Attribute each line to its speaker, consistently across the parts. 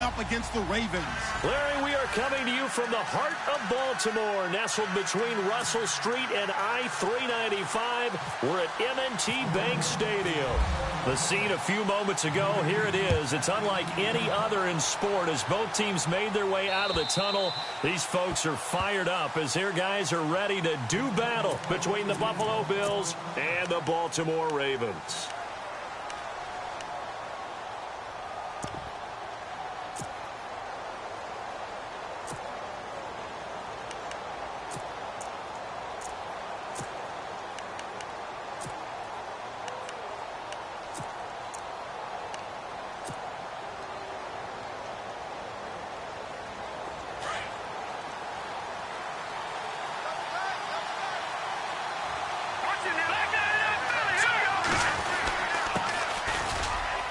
Speaker 1: up against the Ravens.
Speaker 2: Larry, we are coming to you from the heart of Baltimore, nestled between Russell Street and I-395. We're at M&T Bank Stadium. The scene a few moments ago, here it is. It's unlike any other in sport as both teams made their way out of the tunnel. These folks are fired up as their guys are ready to do battle between the Buffalo Bills and the Baltimore Ravens.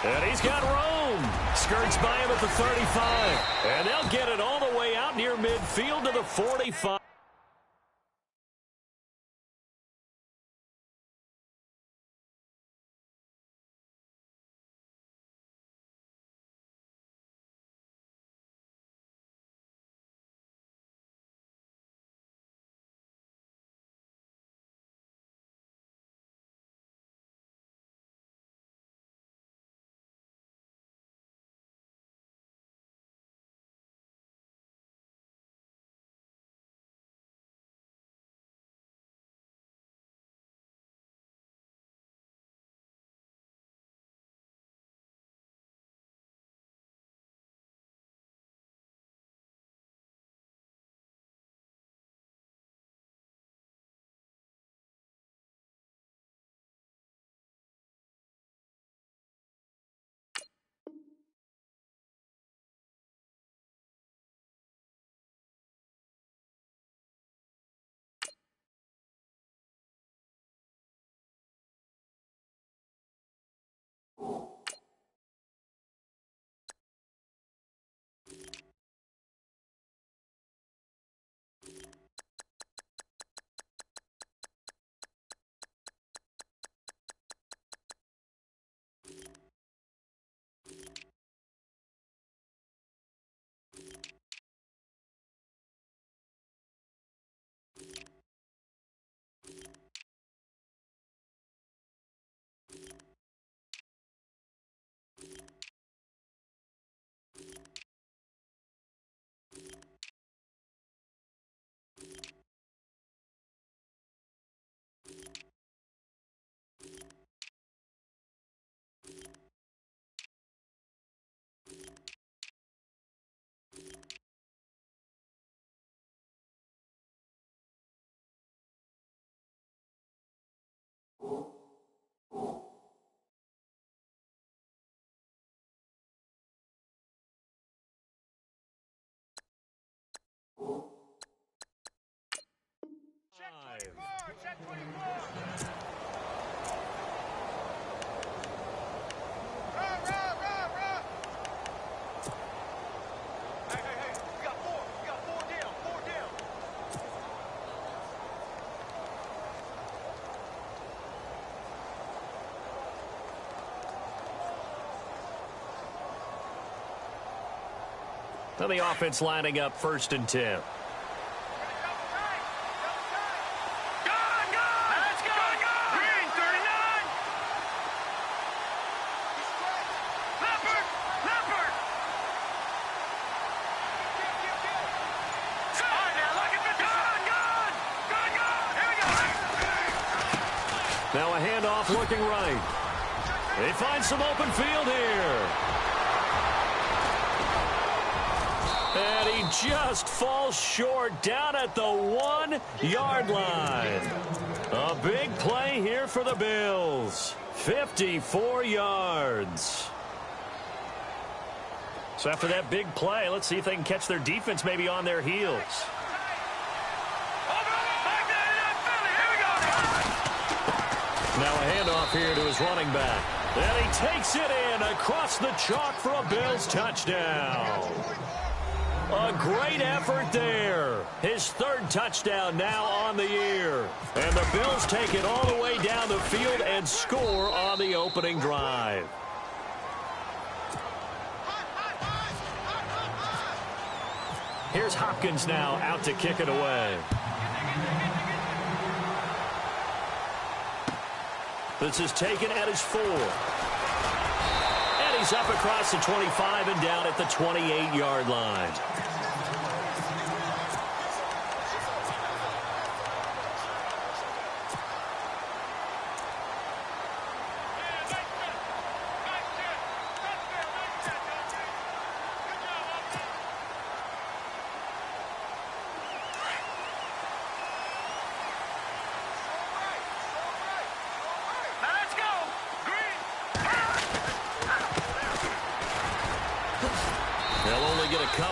Speaker 3: And he's got room. Skirts by him at the 35. And they'll get it all the way out near midfield to the 45.
Speaker 4: Check 24. Run. Hey. We got four. Four down.
Speaker 3: Now the offense lining up 1st and 10.
Speaker 2: Now a handoff looking right. They find some open field here. And he just falls short down at the 1-yard line. A big play here for the Bills. 54 yards.
Speaker 3: So after that big play, let's see if they can catch their defense maybe on their heels.
Speaker 2: Now a handoff here to his running back. And he takes it in across the chalk for a Bills touchdown. A great effort there. His 3rd touchdown now on the year. And the Bills take it all the way down the field and score on the opening drive. Here's Hopkins now out to kick it away. This is taken at his 4. And he's up across the 25 and down at the 28-yard line.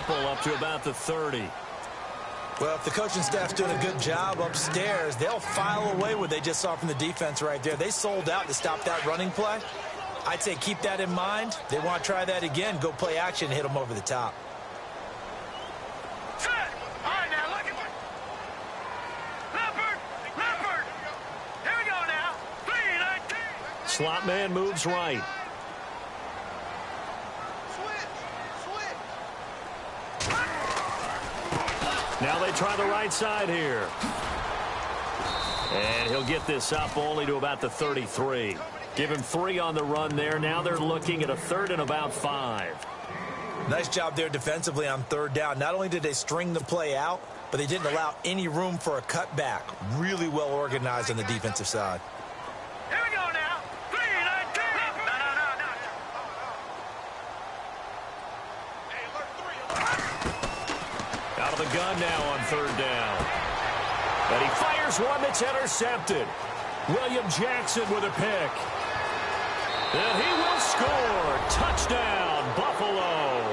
Speaker 2: Up to about the 30.
Speaker 1: Well, if the coaching staff's doing a good job upstairs, they'll file away what they just saw from the defense right there. They sold out to stop that running play. I'd say keep that in mind. They want to try that again. Go play action, hit them over the top.
Speaker 4: Set. All right, now look at Leopard. Here we go now. 3-19.
Speaker 2: Slot man moves right. Now they try the right side here. And he'll get this up only to about the 33. Give him 3 on the run there. Now they're looking at a 3rd and about 5.
Speaker 1: Nice job there defensively on 3rd down. Not only did they string the play out, but they didn't allow any room for a cutback. Really well organized on the defensive side.
Speaker 4: Here we go now. 3-19. No. Hey, alert 3.
Speaker 2: Out of the gun now on 3rd down. And he fires one that's intercepted. William Jackson with a pick. And he will score. Touchdown, Buffalo.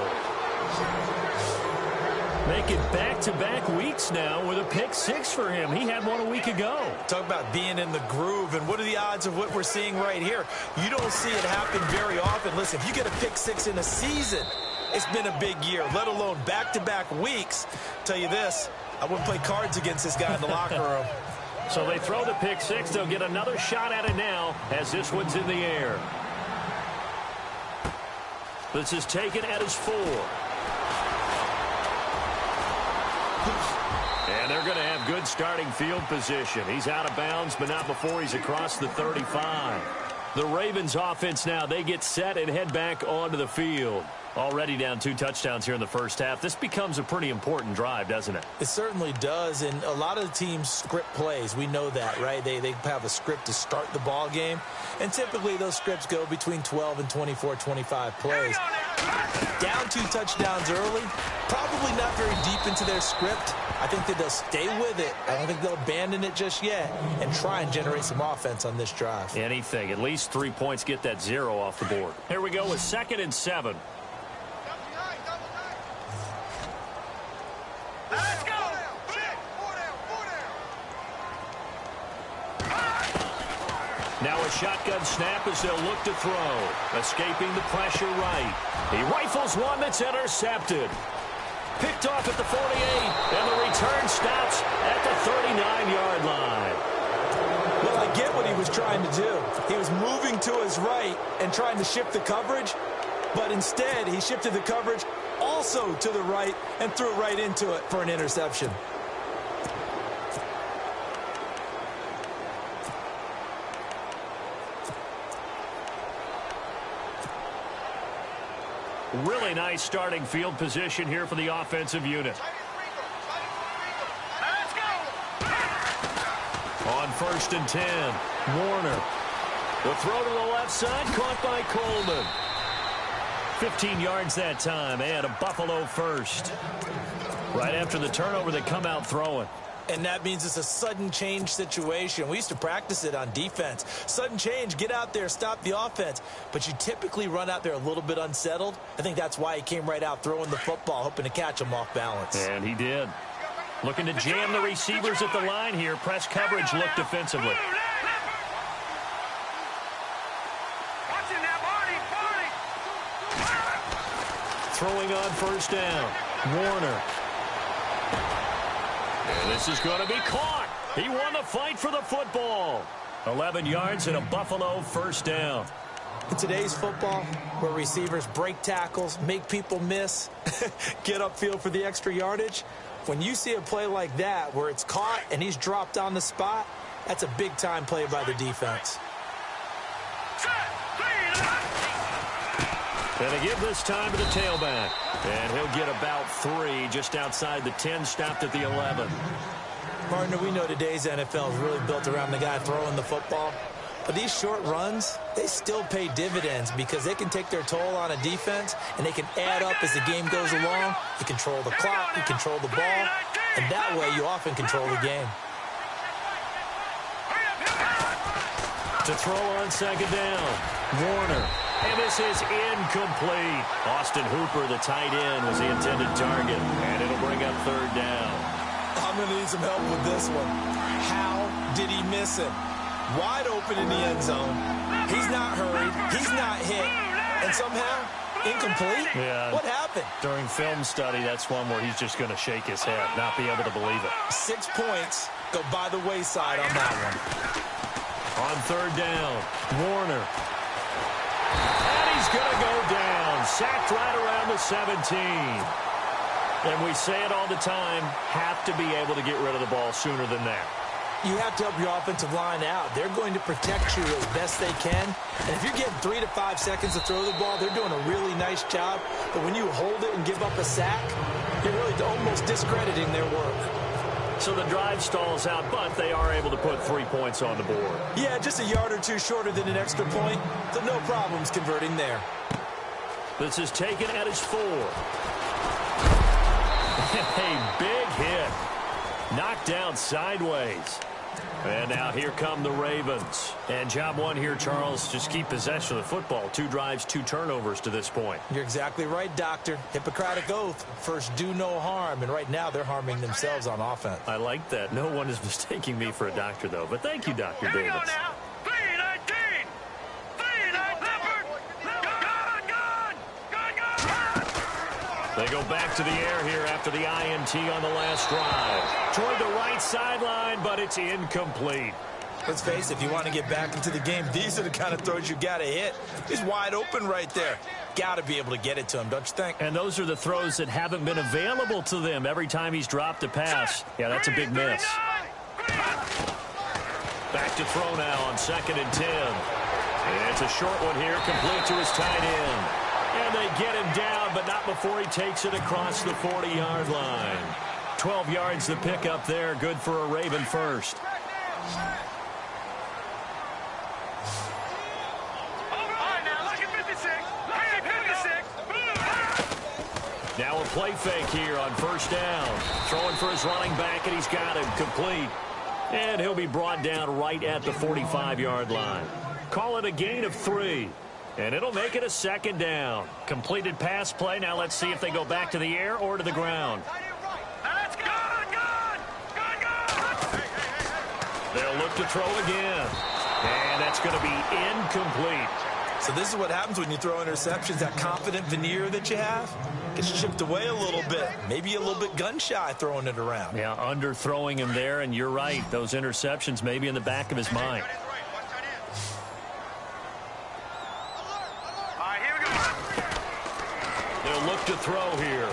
Speaker 2: Making back-to-back weeks now with a pick 6 for him. He had one a week ago.
Speaker 1: Talk about being in the groove, and what are the odds of what we're seeing right here? You don't see it happen very often. Listen, if you get a pick 6 in a season, it's been a big year, let alone back-to-back weeks. Tell you this, I wouldn't play cards against this guy in the locker room.
Speaker 2: So they throw the pick 6. They'll get another shot at it now as this one's in the air. This is taken at his 4. And they're going to have good starting field position. He's out of bounds, but not before he's across the 35. The Ravens offense now, they get set and head back onto the field. Already down 2 touchdowns here in the first half. This becomes a pretty important drive, doesn't it?
Speaker 1: It certainly does, and a lot of the teams script plays. We know that, right? They have a script to start the ball game, and typically those scripts go between 12 and 24, 25 plays. Down 2 touchdowns early, probably not very deep into their script. I think that they'll stay with it. I don't think they'll abandon it just yet and try and generate some offense on this drive.
Speaker 2: Anything. At least 3 points, get that 0 off the board. Here we go with 2nd and 7.
Speaker 4: Let's go.
Speaker 2: Now a shotgun snap as they'll look to throw. Escaping the pressure right. He rifles one that's intercepted. Picked off at the 48, and the return stops at the 39-yard line.
Speaker 1: Well, I get what he was trying to do. He was moving to his right and trying to shift the coverage, but instead he shifted the coverage also to the right and threw it right into it for an interception.
Speaker 2: Really nice starting field position here for the offensive unit.
Speaker 4: Let's go.
Speaker 2: On 1st and 10, Warner. The throw to the left side, caught by Coleman. 15 yards that time, and a Buffalo first. Right after the turnover, they come out throwing.
Speaker 1: And that means it's a sudden change situation. We used to practice it on defense. Sudden change, get out there, stop the offense. But you typically run out there a little bit unsettled. I think that's why he came right out throwing the football, hoping to catch him off balance.
Speaker 2: And he did. Looking to jam the receivers at the line here. Press coverage, look defensively. Throwing on 1st down. Warner. And this is going to be caught. He won the fight for the football. 11 yards and a Buffalo 1st down.
Speaker 1: In today's football, where receivers break tackles, make people miss, get upfield for the extra yardage, when you see a play like that where it's caught and he's dropped on the spot, that's a big-time play by the defense.
Speaker 2: And they give this time to the tailback. And he'll get about 3 just outside the 10, stopped at the 11.
Speaker 1: Partner, we know today's NFL is really built around the guy throwing the football. But these short runs, they still pay dividends because they can take their toll on a defense and they can add up as the game goes along. You control the clock, you control the ball, and that way you often control the game.
Speaker 2: To throw on second down, Warner. And this is incomplete. Austin Hooper, the tight end, was the intended target. And it'll bring up third down.
Speaker 1: I'm going to need some help with this one. How did he miss him? Wide open in the end zone. He's not hurried. He's not hit. And somehow, incomplete?
Speaker 2: Yeah.
Speaker 1: What happened?
Speaker 2: During film study, that's one where he's just going to shake his head, not be able to believe it.
Speaker 1: 6 points go by the wayside on that one.
Speaker 2: On third down, Warner. And he's going to go down. Sacked right around the 17. And we say it all the time, have to be able to get rid of the ball sooner than that.
Speaker 1: You have to help your offensive line out. They're going to protect you as best they can. And if you're getting 3 to 5 seconds to throw the ball, they're doing a really nice job. But when you hold it and give up a sack, you're really almost discrediting their work.
Speaker 2: So the drive stalls out, but they are able to put 3 points on the board.
Speaker 1: Yeah, just a yard or two shorter than an extra point. So no problems converting there.
Speaker 2: This is taken at his 4. A big hit. Knocked down sideways. And now here come the Ravens. And job one here, Charles, just keep possession of the football. 2 drives, 2 turnovers to this point.
Speaker 1: You're exactly right, Doctor. Hippocratic oath. First, do no harm. And right now, they're harming themselves on offense.
Speaker 2: I like that. No one is mistaking me for a doctor, though. But thank you, Dr. Davis. They go back to the air here after the INT on the last drive. Toward the right sideline, but it's incomplete.
Speaker 1: Let's face it, if you want to get back into the game, these are the kind of throws you got to hit. He's wide open right there. Got to be able to get it to him, don't you think?
Speaker 2: And those are the throws that haven't been available to them every time he's dropped a pass. Yeah, that's a big miss. Back to throw now on 2nd and 10. And it's a short one here, complete to his tight end. And they get him down, but not before he takes it across the 40-yard line. 12 yards to pick up there. Good for a Raven first. Now a play fake here on first down. Throwing for his running back, and he's got him complete. And he'll be brought down right at the 45-yard line. Call it a gain of 3. And it'll make it a 2nd down. Completed pass play. Now let's see if they go back to the air or to the ground. They'll look to throw again. And that's going to be incomplete.
Speaker 1: So this is what happens when you throw interceptions. That confident veneer that you have gets chipped away a little bit. Maybe a little bit gun-shy throwing it around.
Speaker 2: Yeah, underthrowing him there, and you're right. Those interceptions may be in the back of his mind. They'll look to throw here.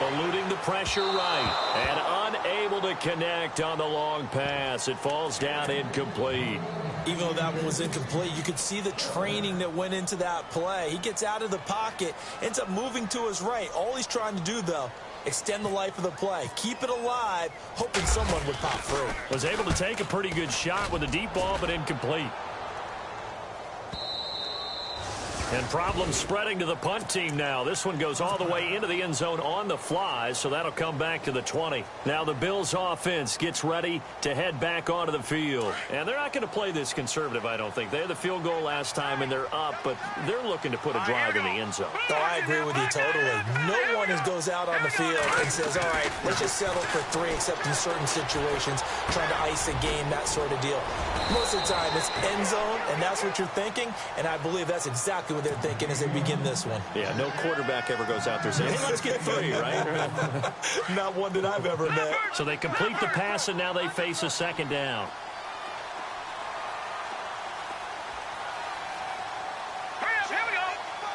Speaker 2: Eluding the pressure right. And unable to connect on the long pass. It falls down incomplete.
Speaker 1: Even though that one was incomplete, you could see the training that went into that play. He gets out of the pocket, ends up moving to his right. All he's trying to do, though, extend the life of the play. Keep it alive, hoping someone would pop through.
Speaker 2: Was able to take a pretty good shot with a deep ball, but incomplete. And problems spreading to the punt team now. This one goes all the way into the end zone on the fly, so that'll come back to the 20. Now the Bills offense gets ready to head back onto the field. And they're not going to play this conservative, I don't think. They had the field goal last time, and they're up, but they're looking to put a drive in the end zone.
Speaker 1: Oh, I agree with you totally. No one goes out on the field and says, all right, let's just settle for 3, except in certain situations, trying to ice a game, that sort of deal. Most of the time, it's end zone, and that's what you're thinking, and I believe that's exactly what they're thinking as they begin this one.
Speaker 2: Yeah, no quarterback ever goes out there saying, hey, let's get 3, right?
Speaker 1: Not one that I've ever met.
Speaker 2: So they complete the pass, and now they face a 2nd down.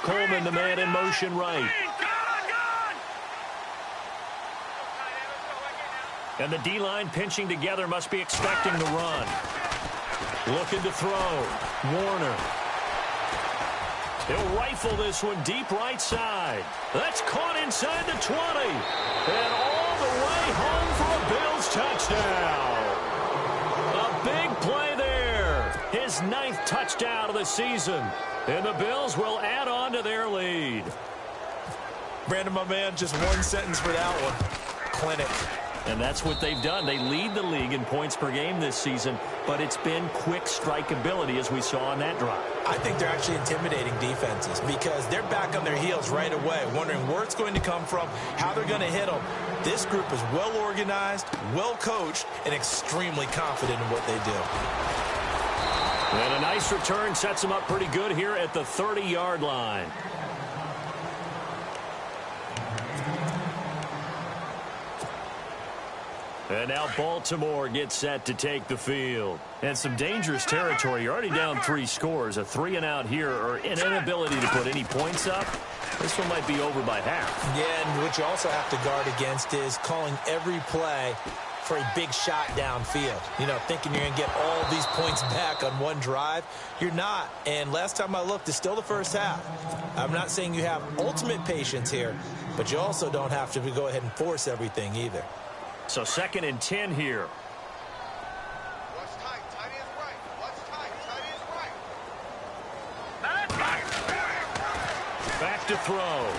Speaker 2: Coleman, the man in motion right. And the D-line pinching together must be expecting the run. Looking to throw. Warner. He'll rifle this one deep right side. That's caught inside the 20. And all the way home for a Bills touchdown. A big play there. His 9th touchdown of the season. And the Bills will add on to their lead.
Speaker 1: Brandon, my man, just one sentence for that one. Clinic.
Speaker 2: And that's what they've done. They lead the league in points per game this season, but it's been quick strike ability as we saw on that drive.
Speaker 1: I think they're actually intimidating defenses because they're back on their heels right away, wondering where it's going to come from, how they're going to hit them. This group is well organized, well coached, and extremely confident in what they do.
Speaker 2: And a nice return sets them up pretty good here at the 30-yard line. And now Baltimore gets set to take the field. And some dangerous territory. You're already down 3 scores. A 3-and-out here or an inability to put any points up. This one might be over by half.
Speaker 1: Yeah, and what you also have to guard against is calling every play for a big shot downfield. You know, thinking you're going to get all these points back on one drive. You're not. And last time I looked, it's still the first half. I'm not saying you have ultimate patience here, but you also don't have to go ahead and force everything either.
Speaker 2: So 2nd and 10 here.
Speaker 4: What's tight? Tight is right. What's tight? Tight is right.
Speaker 2: Back to throw.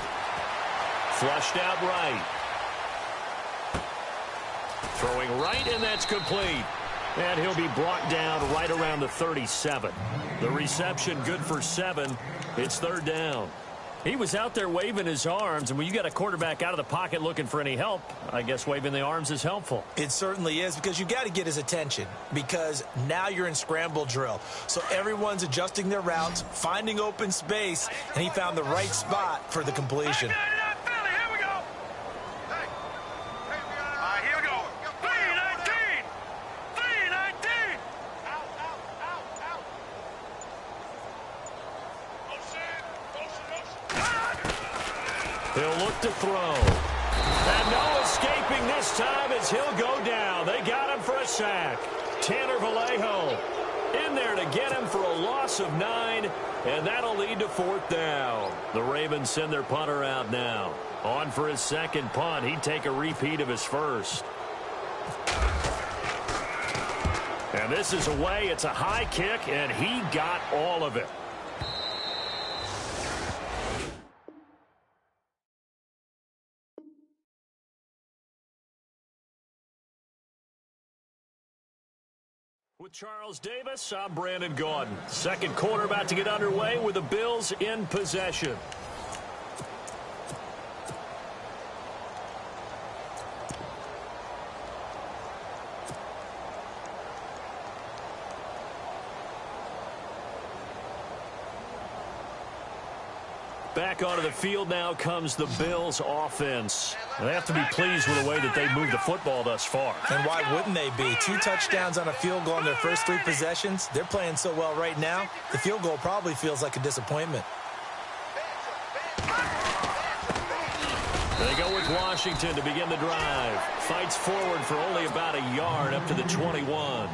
Speaker 2: Flushed out right. Throwing right, and that's complete. And he'll be brought down right around the 37. The reception good for 7. It's 3rd down. He was out there waving his arms, and when you got a quarterback out of the pocket looking for any help, I guess waving the arms is helpful.
Speaker 1: It certainly is, because you got to get his attention, because now you're in scramble drill. So everyone's adjusting their routes, finding open space, and he found the right spot for the completion.
Speaker 2: He'll look to throw. And no escaping this time as he'll go down. They got him for a sack. Tanner Vallejo in there to get him for a loss of 9, and that'll lead to 4th down. The Ravens send their punter out now. On for his 2nd punt. He'd take a repeat of his first. And this is away. It's a high kick, and he got all of it. With Charles Davis, I'm Brandon Gaudin. 2nd quarter about to get underway with the Bills in possession. Back onto the field now comes the Bills offense. They have to be pleased with the way that they've moved the football thus far.
Speaker 1: And why wouldn't they be? 2 touchdowns on a field goal in their first 3 possessions. They're playing so well right now, the field goal probably feels like a disappointment.
Speaker 2: They go with Washington to begin the drive. Fights forward for only about a yard up to the 21.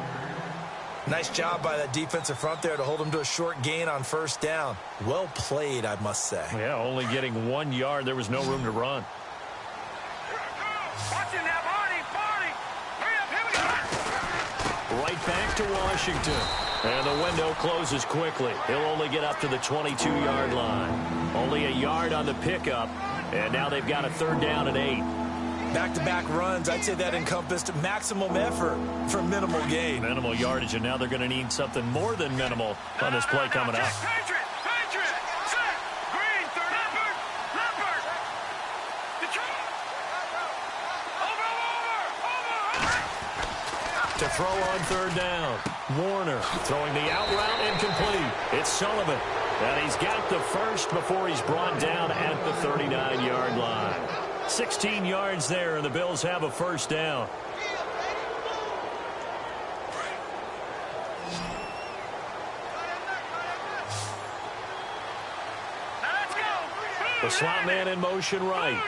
Speaker 1: Nice job by that defensive front there to hold them to a short gain on 1st down. Well played, I must say.
Speaker 2: Yeah, only getting 1 yard. There was no room to run. Right back to Washington. And the window closes quickly. He'll only get up to the 22-yard line. Only a yard on the pickup. And now they've got a 3rd down and 8.
Speaker 1: Back-to-back runs, I'd say that encompassed maximum effort for minimal gain.
Speaker 2: Minimal yardage, and now they're going to need something more than minimal on this play coming up. To throw on 3rd down. Warner throwing the out route incomplete. It's Sullivan. And he's got the first before he's brought down at the 39-yard line. 16 yards there, and the Bills have a 1st down.
Speaker 4: Let's go!
Speaker 2: The slot man in motion right.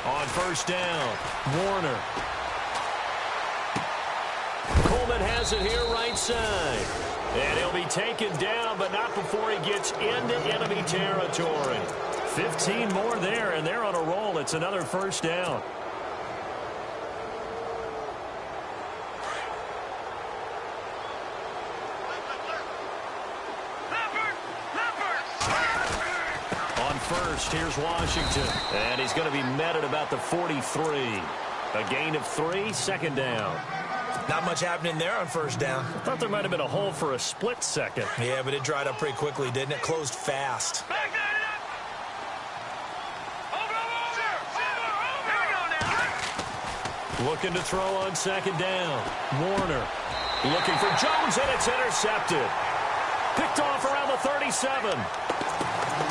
Speaker 2: On first down, Warner. Coleman has it here right side. And he'll be taken down, but not before he gets into enemy territory. 15 more there, and they're on a roll. It's another first down. First, here's Washington, and he's going to be met at about the 43. A gain of 3, second down.
Speaker 1: Not much happening there on first down.
Speaker 2: I thought there might have been a hole for a split second.
Speaker 1: Yeah, but it dried up pretty quickly, didn't it? Closed fast.
Speaker 2: Looking to throw on second down. Warner looking for Jones, and it's intercepted. Picked off around the 37.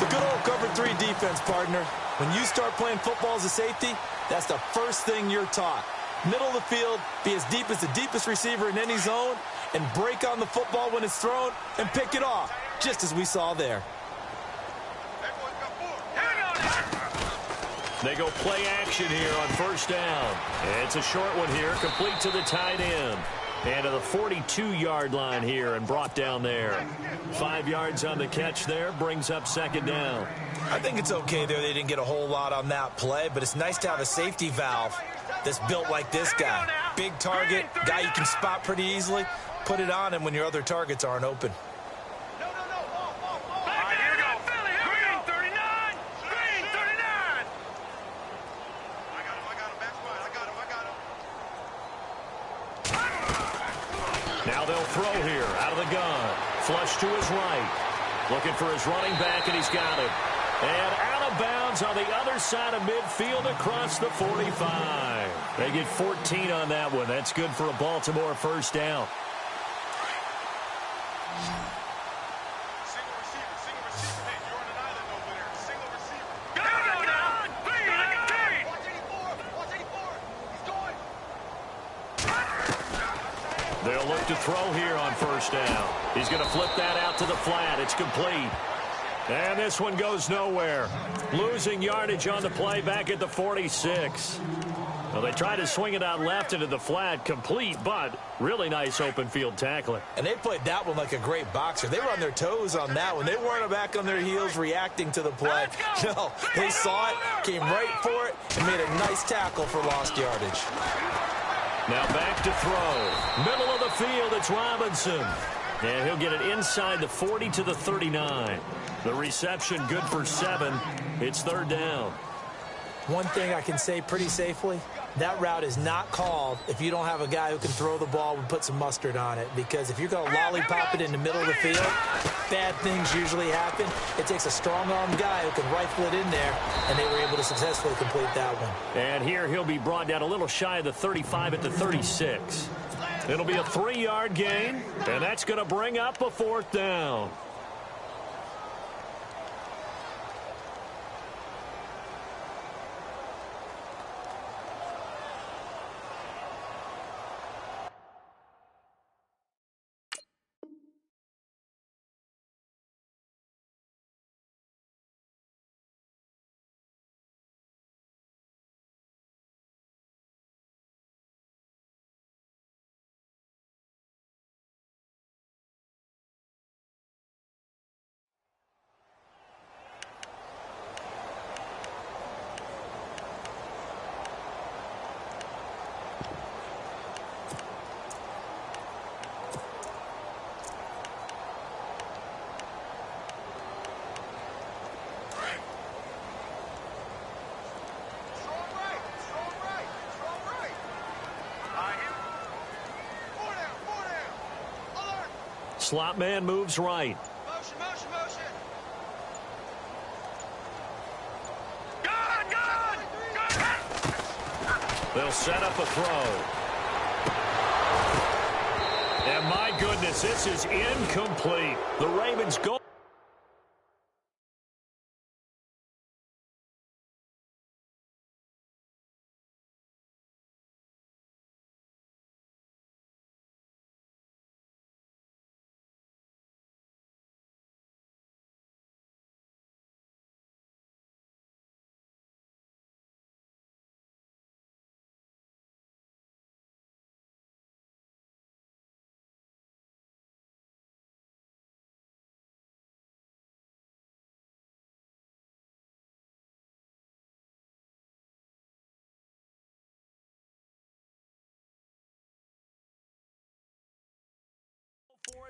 Speaker 1: The good old cover 3 defense, partner. When you start playing football as a safety, that's the first thing you're taught. Middle of the field, be as deep as the deepest receiver in any zone, and break on the football when it's thrown and pick it off, just as we saw there.
Speaker 2: They go play action here on first down. It's a short one here, complete to the tight end. And to the 42-yard line here and brought down there. 5 yards on the catch there, brings up second down.
Speaker 1: I think it's okay there. They didn't get a whole lot on that play, but it's nice to have a safety valve that's built like this guy. Big target, guy you can spot pretty easily. Put it on him when your other targets aren't open.
Speaker 2: Now they'll throw here out of the gun. Flush to his right. Looking for his running back, and he's got it. And out of bounds on the other side of midfield across the 45. They get 14 on that one. That's good for a Baltimore first down. They'll look to throw here on first down. He's going to flip that out to the flat. It's complete. And this one goes nowhere. Losing yardage on the play back at the 46. Well, they tried to swing it out left into the flat, complete, but really nice open field tackling.
Speaker 1: And they played that one like a great boxer. They were on their toes on that one. They weren't back on their heels reacting to the play. No, they saw it, came right for it, and made a nice tackle for lost yardage.
Speaker 2: Now back to throw. Middle of the field, it's Robinson. And he'll get it inside the 40 to the 39. The reception good for 7. It's third down.
Speaker 1: One thing I can say pretty safely, that route is not called if you don't have a guy who can throw the ball and put some mustard on it. Because if you're going to lollipop it in the middle of the field, bad things usually happen. It takes a strong-armed guy who can rifle it in there, and they were able to successfully complete that one.
Speaker 2: And here he'll be brought down a little shy of the 35 at the 36. It'll be a 3-yard gain, and that's going to bring up a fourth down. Slot man moves right.
Speaker 4: Motion, motion, motion.
Speaker 2: They'll set up a throw. And my goodness, this is incomplete. The Ravens go.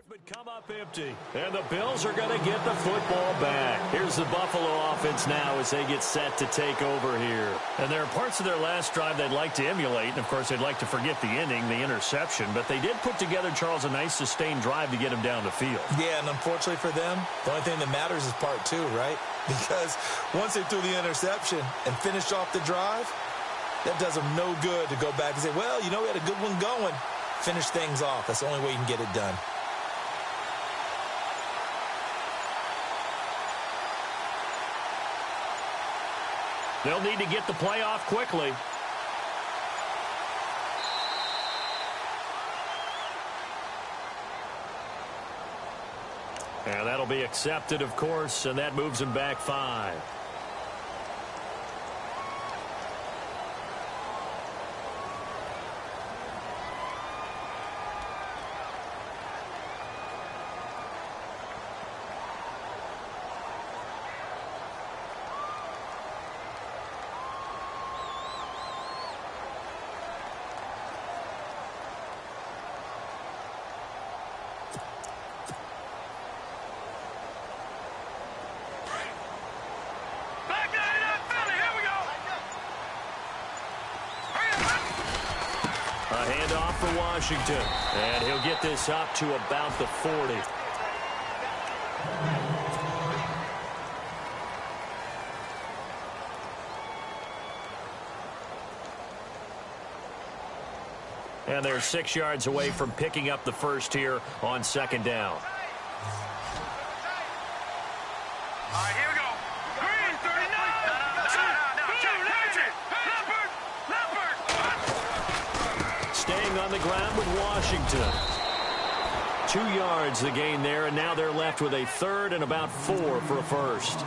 Speaker 2: But come up empty. And the Bills are going to get the football back. Here's the Buffalo offense now as they get set to take over here. And there are parts of their last drive they'd like to emulate. And, of course, they'd like to forget the ending, the interception. But they did put together, Charles, a nice sustained drive to get him down the field.
Speaker 1: Yeah, and unfortunately for them, the only thing that matters is part two, right? Because once they threw the interception and finished off the drive, that does them no good to go back and say, well, you know, we had a good one going. Finish things off. That's the only way you can get it done.
Speaker 2: They'll need to get the play off quickly. And that'll be accepted, of course, and that moves them back 5. Handoff for Washington. And he'll get this up to about the 40. And they're 6 yards away from picking up the first here on second down.
Speaker 4: All right, here we go. Green, 39. Leopard.
Speaker 2: Staying on the ground with Washington. 2 yards the gain there, and now they're left with a third and about 4 for a first.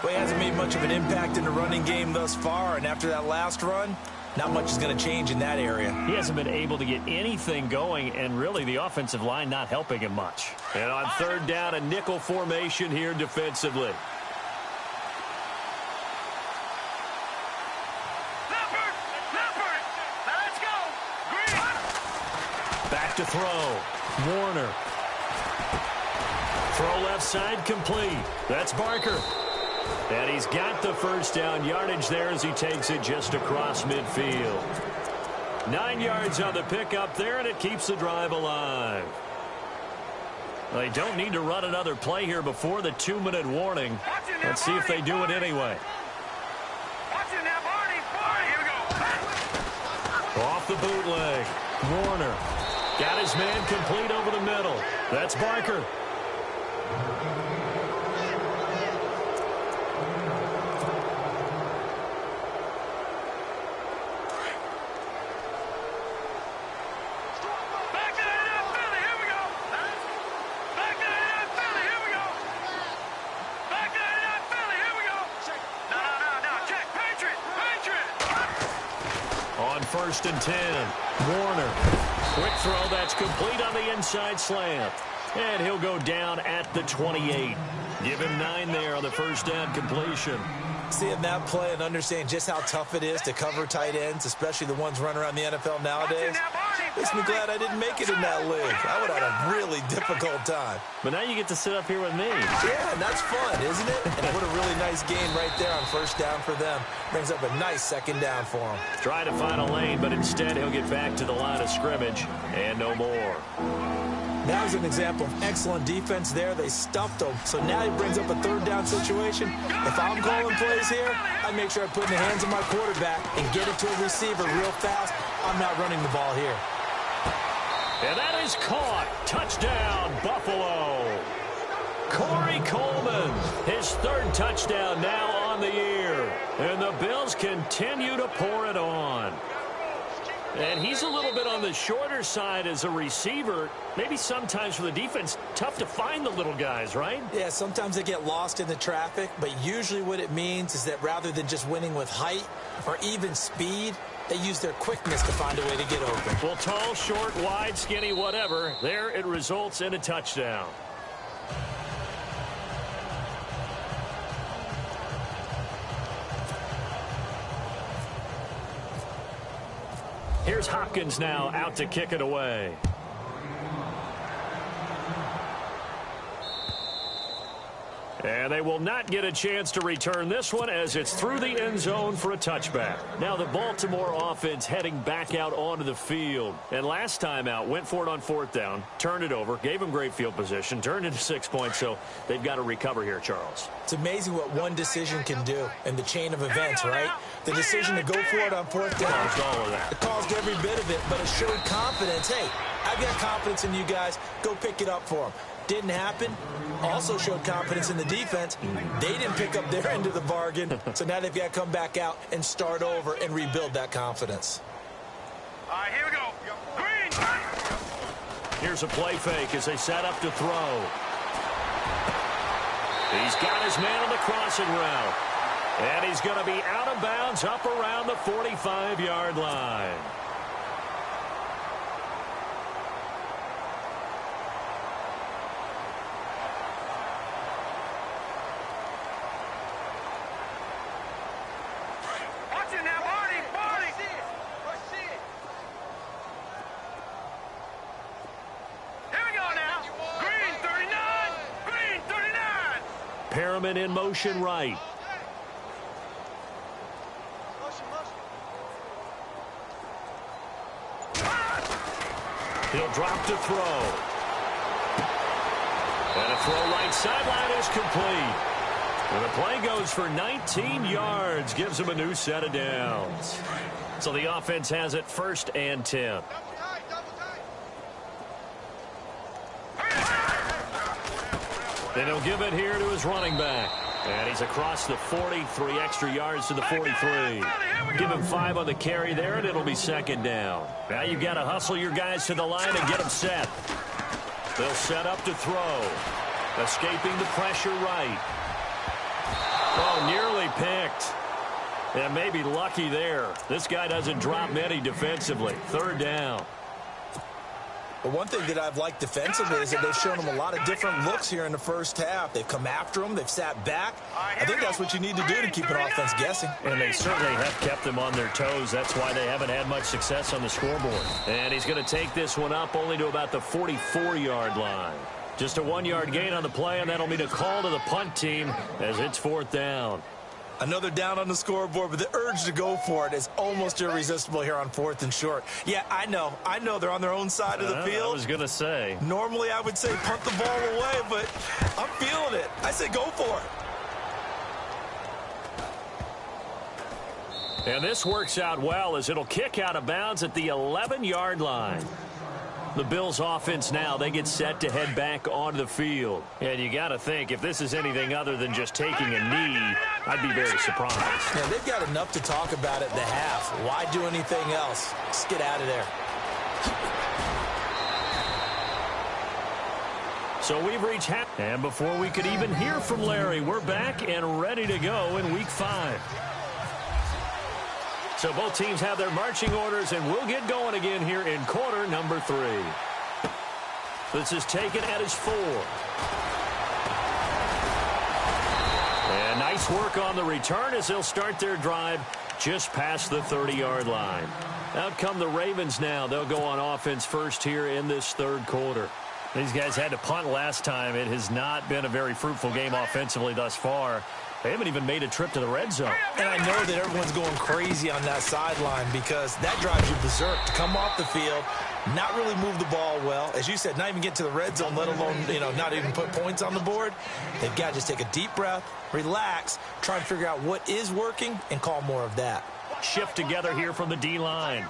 Speaker 1: Well, he hasn't made much of an impact in the running game thus far, and after that last run, not much is going to change in that area.
Speaker 2: He hasn't been able to get anything going, and really the offensive line not helping him much. And on third down, a nickel formation here defensively.
Speaker 4: Leopard. Now let's go. Green.
Speaker 2: Back to throw. Warner. Throw left side complete. That's Barker. And he's got the first down yardage there as he takes it just across midfield. 9 yards on the pickup there, and it keeps the drive alive. They don't need to run another play here before the 2-minute warning. Let's see if they do it anyway. Off the bootleg. Warner. Got his man complete over the middle. That's Barker. First and 10. Warner. Quick throw that's complete on the inside slant. And he'll go down at the 28. Give him 9 there on the first down completion.
Speaker 1: Seeing that play and understanding just how tough it is to cover tight ends, especially the ones running around the NFL nowadays, makes me glad I didn't make it in that league. I would have had a really difficult time.
Speaker 2: But now you get to sit up here with me.
Speaker 1: Yeah, and that's fun, isn't it? And what a really nice game right there on first down for them. Brings up a nice second down for him.
Speaker 2: Try to find a lane, but instead he'll get back to the line of scrimmage and no more.
Speaker 1: That was an example of excellent defense there. They stuffed him. So now he brings up a third down situation. If I'm calling plays here, I make sure I put it in the hands of my quarterback and get it to a receiver real fast. I'm not running the ball here.
Speaker 2: And that is caught. Touchdown, Buffalo. Corey Coleman, his third touchdown now on the year. And the Bills continue to pour it on. And he's a little bit on the shorter side as a receiver. Maybe sometimes for the defense, tough to find the little guys, right?
Speaker 1: Yeah, sometimes they get lost in the traffic, but usually what it means is that rather than just winning with height or even speed, they use their quickness to find a way to get open.
Speaker 2: Well, tall, short, wide, skinny, whatever, there it results in a touchdown. Here's Hopkins now out to kick it away. And they will not get a chance to return this one as it's through the end zone for a touchback. Now the Baltimore offense heading back out onto the field. And last time out, went for it on 4th down, turned it over, gave them great field position, turned into 6 points, so they've got to recover here, Charles.
Speaker 1: It's amazing what one decision can do in the chain of events, right? The decision to go for it on 4th down.
Speaker 2: All of that.
Speaker 1: It caused every bit of it, but it showed confidence. Hey, I've got confidence in you guys. Go pick it up for them. Didn't happen. Also showed confidence in the defense. They didn't pick up their end of the bargain, so now they've got to come back out and start over and rebuild that confidence.
Speaker 4: All right, here we go. Green.
Speaker 2: Here's a play fake as they set up to throw. He's got his man on the crossing route. And he's going to be out of bounds up around the 45-yard line. Perriman in motion right. He'll drop to throw. And a throw right sideline is complete. And the play goes for 19 yards. Gives him a new set of downs. So the offense has it 1st and 10. Then he'll give it here to his running back. And he's across the 40, 3 extra yards to the 43. Give him 5 on the carry there, and it'll be 2nd down. Now you've got to hustle your guys to the line and get them set. They'll set up to throw. Escaping the pressure right. Oh, nearly picked. And maybe lucky there. This guy doesn't drop many defensively. 3rd down.
Speaker 1: But one thing that I've liked defensively is that they've shown them a lot of different looks here in the first half. They've come after them. They've sat back. I think that's what you need to do to keep an offense guessing.
Speaker 2: And they certainly have kept them on their toes. That's why they haven't had much success on the scoreboard. And he's going to take this one up only to about the 44-yard line. Just a 1-yard gain on the play, and that'll mean a call to the punt team as it's 4th down.
Speaker 1: Another down on the scoreboard, but the urge to go for it is almost irresistible here on 4th and short. Yeah, I know they're on their own side of the field.
Speaker 2: I was going to say.
Speaker 1: Normally I would say punt the ball away, but I'm feeling it. I say go for
Speaker 2: it. And this works out well as it'll kick out of bounds at the 11-yard line. The Bills offense now, they get set to head back onto the field. And you got to think, if this is anything other than just taking a knee, I'd be very surprised.
Speaker 1: Yeah, they've got enough to talk about at the half. Why do anything else? Just get out of there.
Speaker 2: So we've reached half. And before we could even hear from Larry, we're back and ready to go in Week 5. So both teams have their marching orders, and we'll get going again here in quarter number 3. This is taken at his 4. And nice work on the return as they'll start their drive just past the 30-yard line. Out come the Ravens now. They'll go on offense first here in this 3rd quarter. These guys had to punt last time. It has not been a very fruitful game offensively thus far. They haven't even made a trip to the red zone.
Speaker 1: And I know that everyone's going crazy on that sideline because that drives you berserk to come off the field, not really move the ball well. As you said, not even get to the red zone, let alone, not even put points on the board. They've got to just take a deep breath, relax, try and figure out what is working, and call more of that.
Speaker 2: Shift together here from the D-line.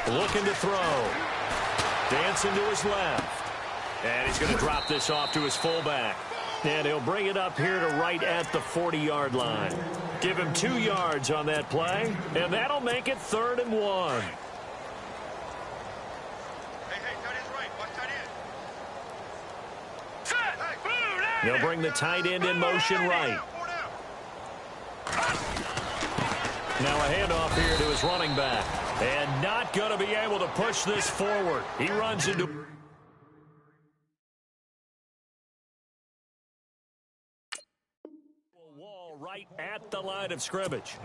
Speaker 2: Looking to throw. Dancing to his left. And he's going to drop this off to his fullback. And he'll bring it up here to right at the 40-yard line. Give him 2 yards on that play, and that'll make it 3rd and 1.
Speaker 4: Hey, tight end's right. Watch tight end.
Speaker 2: They'll bring the tight end in motion right. Now a handoff here to his running back. And not going to be able to push this forward. He runs into... wall right at the line of scrimmage.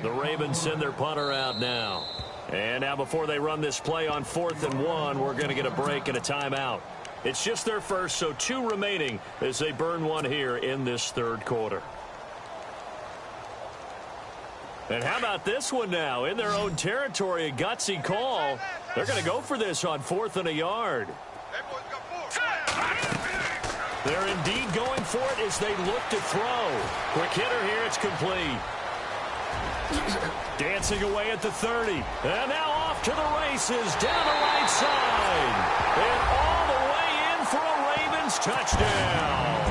Speaker 2: The Ravens send their punter out now. And now before they run this play on 4th and 1, we're going to get a break and a timeout. It's just their first, so 2 remaining as they burn one here in this third quarter. And how about this one now? In their own territory, a gutsy call. They're going to go for this on 4th and a yard. They're indeed going for it as they look to throw. Quick hitter here, it's complete. Dancing away at the 30. And now off to the races down the right side. And all the way in for a Ravens touchdown.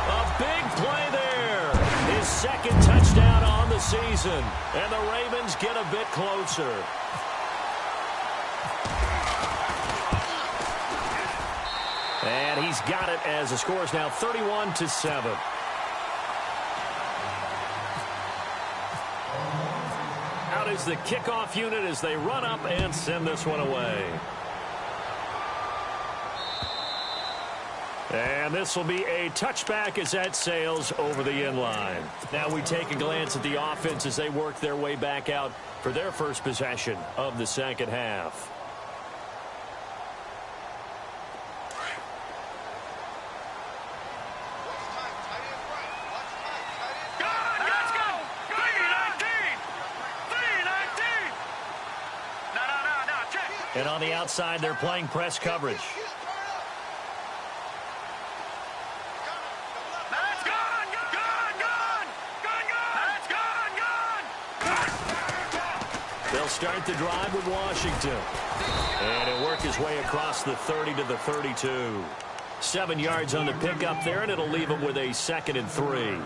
Speaker 2: A big play there. His second touchdown on the season. And the Ravens get a bit closer. And he's got it as the score is now 31-7. Out is the kickoff unit as they run up and send this one away. And this will be a touchback as that sails over the end line. Now we take a glance at the offense as they work their way back out for their first possession of the second half. And on the outside, they're playing press coverage. They'll start the drive with Washington. And it'll work his way across the 30 to the 32. 7 yards on the pickup there, and it'll leave them with a 2nd and 3.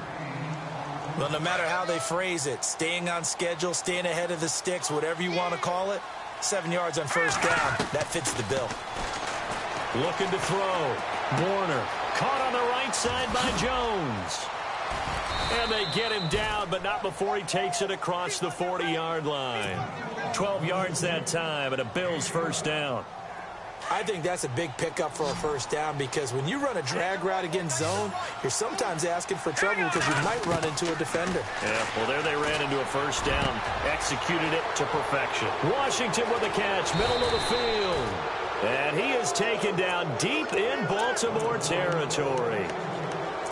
Speaker 1: Well, no matter how they phrase it, staying on schedule, staying ahead of the sticks, whatever you want to call it, 7 yards on first down. That fits the bill.
Speaker 2: Looking to throw. Warner caught on the right side by Jones. And they get him down, but not before he takes it across the 40-yard line. 12 yards that time, and a Bills first down.
Speaker 1: I think that's a big pickup for a first down because when you run a drag route against zone, you're sometimes asking for trouble because you might run into a defender.
Speaker 2: Yeah, well, there they ran into a first down, executed it to perfection. Washington with a catch, middle of the field. And he is taken down deep in Baltimore territory.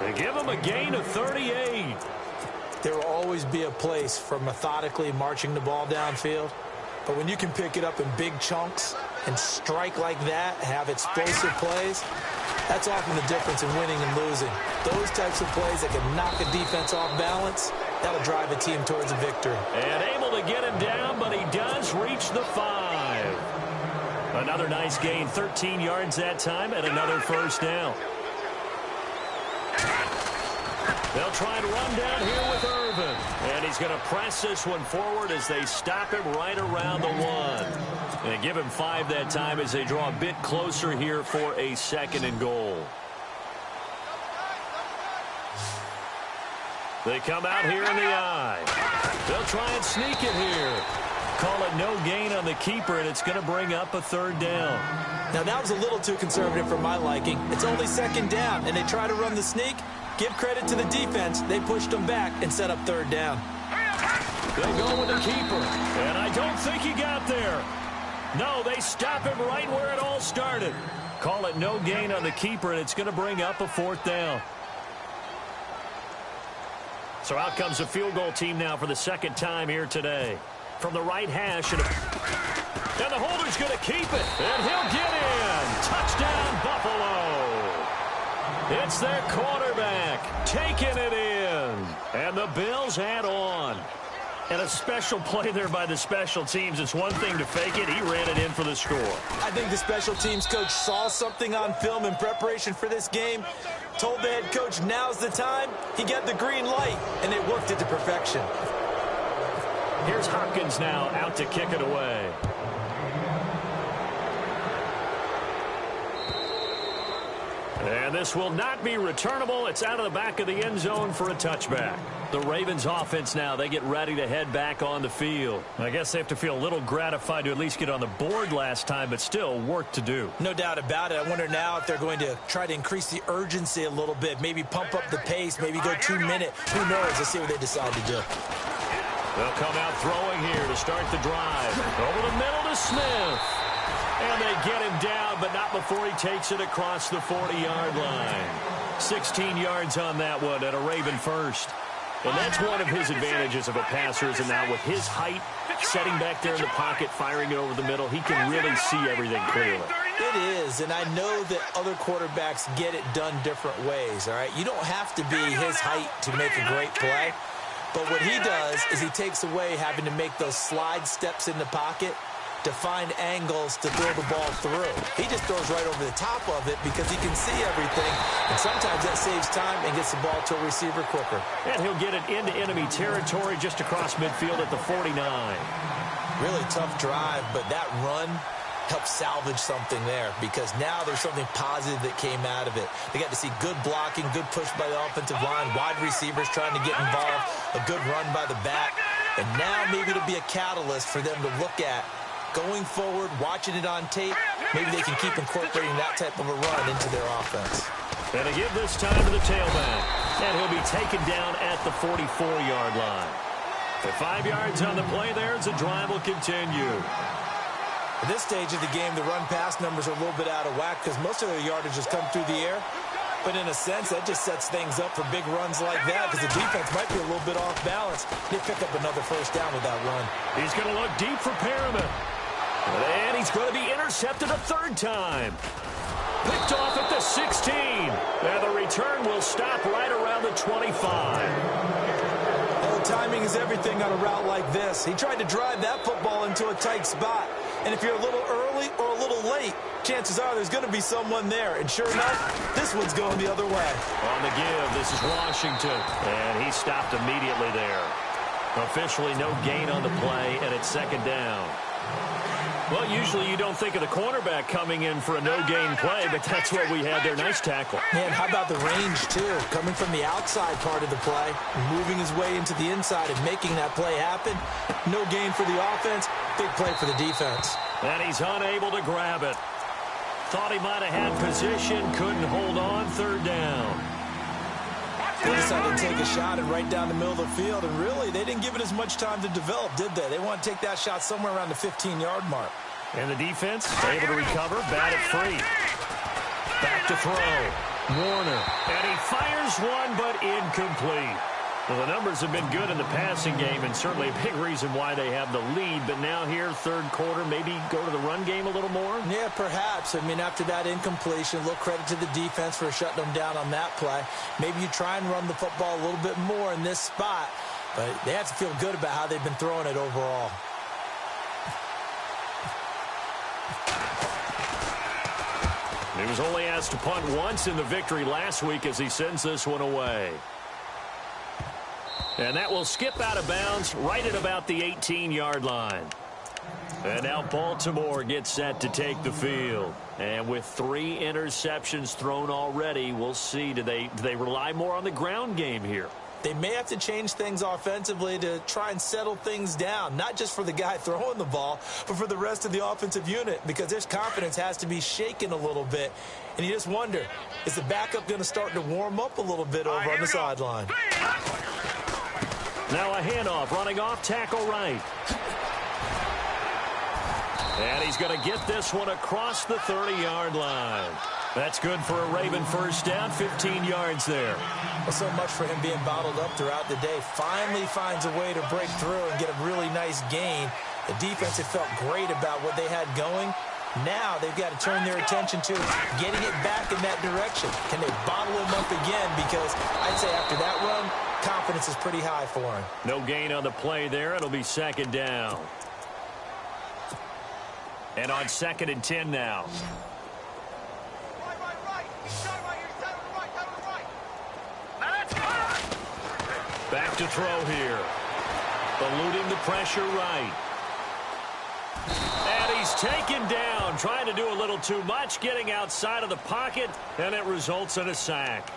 Speaker 2: They give him a gain of 38.
Speaker 1: There will always be a place for methodically marching the ball downfield. But when you can pick it up in big chunks and strike like that, have explosive plays, that's often the difference in winning and losing. Those types of plays that can knock a defense off balance, that'll drive a team towards a victory.
Speaker 2: And able to get him down, but he does reach the 5. Another nice gain, 13 yards that time, and another first down. They'll try and run down here with Irvin. And he's going to press this one forward as they stop him right around the 1. And give him 5 that time as they draw a bit closer here for a 2nd and goal. They come out here in the eye. They'll try and sneak it here. Call it no gain on the keeper, and it's going to bring up a 3rd down.
Speaker 1: Now, that was a little too conservative for my liking. It's only 2nd down, and they try to run the sneak. Give credit to the defense. They pushed them back and set up 3rd down.
Speaker 2: They go with the keeper, and I don't think he got there. No, they stop him right where it all started. Call it no gain on the keeper, and it's going to bring up a 4th down. So out comes the field goal team now for the 2nd time here today. From the right hash, and the holder's going to keep it, and he'll get in. Touchdown, Buffalo. It's their quarterback taking it in, and the Bills add on. And a special play there by the special teams. It's one thing to fake it. He ran it in for the score.
Speaker 1: I think the special teams coach saw something on film in preparation for this game, told the head coach now's the time. He got the green light, and they worked it to perfection.
Speaker 2: Here's Hopkins now out to kick it away. And this will not be returnable. It's out of the back of the end zone for a touchback. The Ravens offense now, they get ready to head back on the field. I guess they have to feel a little gratified to at least get on the board last time, but still work to do.
Speaker 1: No doubt about it. I wonder now if they're going to try to increase the urgency a little bit, maybe pump up the pace, maybe go 2-minute. Who knows? Let's see what they decide to do.
Speaker 2: They'll come out throwing here to start the drive. Over the middle to Smith. And they get him down, but not before he takes it across the 40-yard line. 16 yards on that one at a Raven first. And that's one of his advantages of a passer, is now with his height, setting back there in the pocket, firing it over the middle, he can really see everything clearly.
Speaker 1: It is, and I know that other quarterbacks get it done different ways, all right? You don't have to be his height to make a great play, but what he does is he takes away having to make those slide steps in the pocket to find angles to throw the ball through. He just throws right over the top of it because he can see everything, and sometimes that saves time and gets the ball to a receiver quicker.
Speaker 2: And he'll get it into enemy territory just across midfield at the 49.
Speaker 1: Really tough drive, but that run helped salvage something there because now there's something positive that came out of it. They got to see good blocking, good push by the offensive line, wide receivers trying to get involved, a good run by the back, and now maybe it'll be a catalyst for them to look at going forward, watching it on tape. Maybe they can keep incorporating that type of a run into their offense.
Speaker 2: And to give this time to the tailback. And he'll be taken down at the 44-yard line. For 5 yards on the play there as the drive will continue.
Speaker 1: At this stage of the game, the run-pass numbers are a little bit out of whack because most of their yardage has come through the air. But in a sense, that just sets things up for big runs like that because the defense might be a little bit off balance. They pick up another first down with that run.
Speaker 2: He's going to look deep for Perriman. And he's going to be intercepted a third time. Picked off at the 16. And the return will stop right around the 25.
Speaker 1: Oh, timing is everything on a route like this. He tried to drive that football into a tight spot. And if you're a little early or a little late, chances are there's going to be someone there. And sure enough, this one's going the other way.
Speaker 2: On the give, this is Washington. And he stopped immediately there. Officially no gain on the play, and it's second down. Well, usually you don't think of the cornerback coming in for a no-gain play, but that's what we had there. Nice tackle.
Speaker 1: Man, how about the range, too? Coming from the outside part of the play, moving his way into the inside and making that play happen. No gain for the offense, big play for the defense.
Speaker 2: And he's unable to grab it. Thought he might have had position, couldn't hold on, third down.
Speaker 1: They decided to take a shot and right down the middle of the field, and really, they didn't give it as much time to develop, did they? They want to take that shot somewhere around the 15-yard mark.
Speaker 2: And the defense able to recover, bat it free. Back to throw. Warner. And he fires one, but incomplete. Well, the numbers have been good in the passing game, and certainly a big reason why they have the lead. But now here, third quarter, maybe go to the run game a little more?
Speaker 1: Yeah, perhaps. I mean, after that incompletion, a little credit to the defense for shutting them down on that play. Maybe you try and run the football a little bit more in this spot, but they have to feel good about how they've been throwing it overall.
Speaker 2: He was only asked to punt once in the victory last week as he sends this one away. And that will skip out of bounds right at about the 18-yard line. And now Baltimore gets set to take the field. And with 3 interceptions thrown already, we'll see. Do they rely more on the ground game here?
Speaker 1: They may have to change things offensively to try and settle things down, not just for the guy throwing the ball, but for the rest of the offensive unit, because their confidence has to be shaken a little bit. And you just wonder, is the backup going to start to warm up a little bit over on the sideline?
Speaker 2: Now a handoff, running off, tackle right. And he's going to get this one across the 30-yard line. That's good for a Raven first down, 15 yards there.
Speaker 1: Well, so much for him being bottled up throughout the day. Finally finds a way to break through and get a really nice gain. The defense had felt great about what they had going. Now they've got to turn their attention to getting it back in that direction. Can they bottle him up again? Because I'd say after that run, confidence is pretty high for him.
Speaker 2: No gain on the play there. It'll be second down. And on 2nd and 10 now. Back to throw here. Eluding the pressure right. And he's taken down, trying to do a little too much, getting outside of the pocket, and it results in a sack.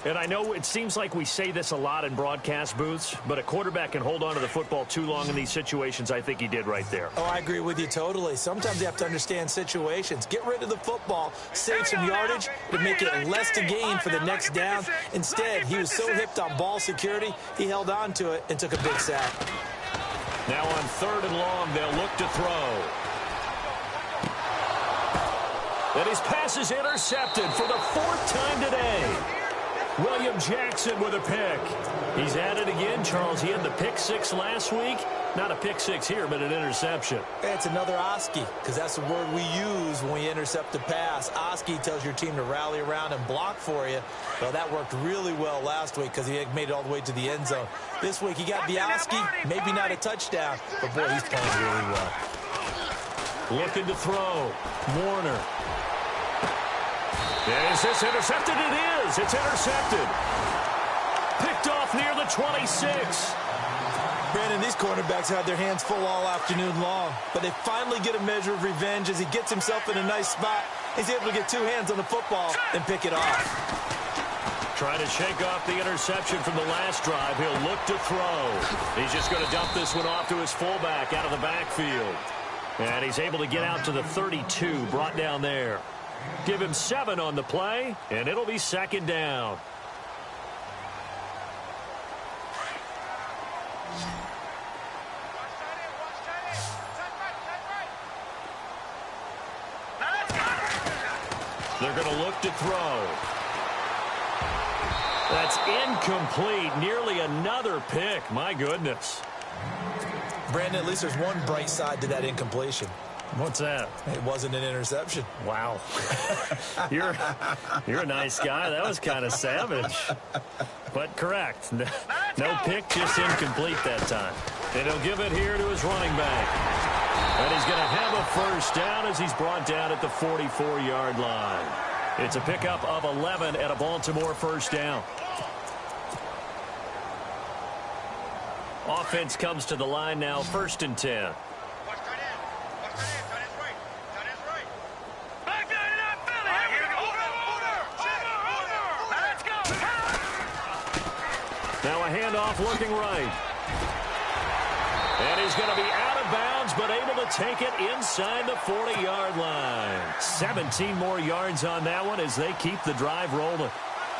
Speaker 2: And I know it seems like we say this a lot in broadcast booths, but a quarterback can hold on to the football too long in these situations. I think he did right there.
Speaker 1: Oh, I agree with you totally. Sometimes you have to understand situations. Get rid of the football, save some yardage to make it less to gain for the next down. Instead, he was so hipped on ball security, he held on to it and took a big sack.
Speaker 2: Now on 3rd and long, they'll look to throw. And his pass is intercepted for the fourth time today. William Jackson with a pick. He's at it again, Charles. He had the pick six last week. Not a pick six here, but an interception.
Speaker 1: It's another Oski, because that's the word we use when we intercept a pass. Oski tells your team to rally around and block for you. Well, that worked really well last week because he had made it all the way to the end zone. This week he got the Oski, maybe not a touchdown, but boy, he's playing really well.
Speaker 2: Looking to throw. Warner. Is this intercepted? It is. It's intercepted. Picked off near the 26.
Speaker 1: Brandon, these cornerbacks had their hands full all afternoon long, but they finally get a measure of revenge as he gets himself in a nice spot. He's able to get two hands on the football and pick it off.
Speaker 2: Trying to shake off the interception from the last drive. He'll look to throw. He's just going to dump this one off to his fullback out of the backfield. And he's able to get out to the 32, brought down there. Give him 7 on the play, and it'll be second down. They're going to look to throw. That's incomplete. Nearly another pick. My goodness.
Speaker 1: Brandon, at least there's one bright side to that incompletion.
Speaker 2: What's that?
Speaker 1: It wasn't an interception.
Speaker 2: Wow. You're a nice guy. That was kind of savage. But correct. No pick, just incomplete that time. And he'll give it here to his running back. And he's going to have a first down as he's brought down at the 44-yard line. It's a pickup of 11 at a Baltimore first down. Offense comes to the line now, 1st and 10. Now a handoff looking right. And he's going to be out of bounds, but able to take it inside the 40-yard line. 17 more yards on that one as they keep the drive rolling.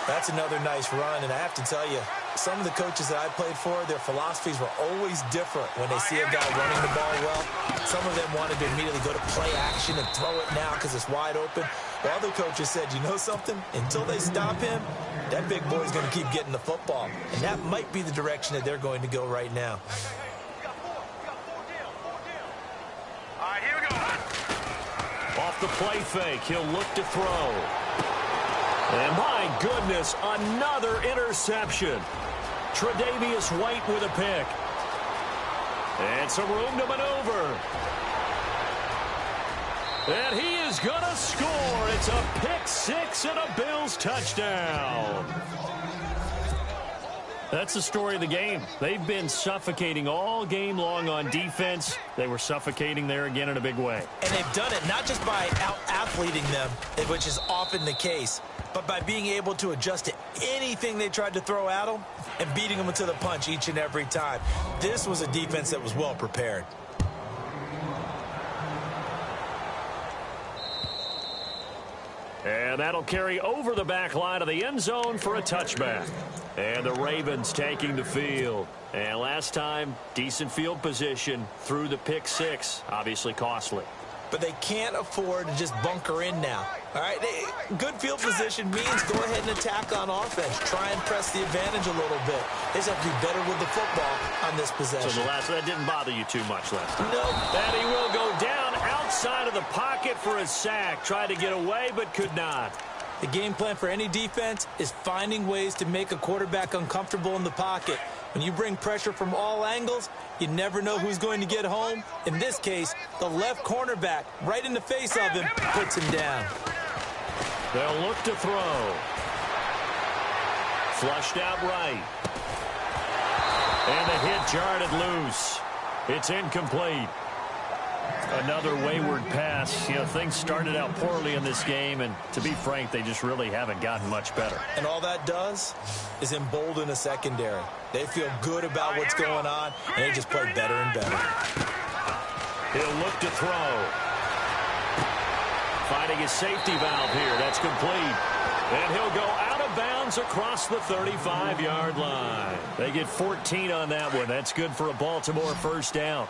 Speaker 1: That's another nice run, and I have to tell you, some of the coaches that I played for, their philosophies were always different when they see a guy running the ball well. Some of them wanted to immediately go to play action and throw it now because it's wide open. While other coaches said, you know something? Until they stop him, that big boy's going to keep getting the football. And that might be the direction that they're going to go right now.
Speaker 2: Off the play fake, he'll look to throw. And my goodness, another interception. Tre'Davious White with a pick. And some room to maneuver. And he is going to score. It's a pick six and a Bills touchdown. That's the story of the game. They've been suffocating all game long on defense. They were suffocating there again in a big way.
Speaker 1: And they've done it not just by out-athleting them, which is often the case, but by being able to adjust to anything they tried to throw at them and beating them to the punch each and every time. This was a defense that was well prepared.
Speaker 2: And that'll carry over the back line of the end zone for a touchback. And the Ravens taking the field. And last time, decent field position through the pick six. Obviously costly.
Speaker 1: But they can't afford to just bunker in now. All right, good field position means go ahead and attack on offense. Try and press the advantage a little bit. They just have to be better with the football on this possession.
Speaker 2: So that didn't bother you too much last time.
Speaker 1: No.
Speaker 2: And he will go down outside of the pocket for a sack. Tried to get away, but could not.
Speaker 1: The game plan for any defense is finding ways to make a quarterback uncomfortable in the pocket. When you bring pressure from all angles, you never know who's going to get home. In this case, the left cornerback, right in the face of him, puts him down.
Speaker 2: They'll look to throw. Flushed out right. And the hit jarred it loose. It's incomplete. Another wayward pass. You know, things started out poorly in this game, and to be frank, they just really haven't gotten much better.
Speaker 1: And all that does is embolden a secondary. They feel good about what's going on, and they just play better and better.
Speaker 2: He'll look to throw. Finding his safety valve here. That's complete. And he'll go out of bounds across the 35-yard line. They get 14 on that one. That's good for a Baltimore first down.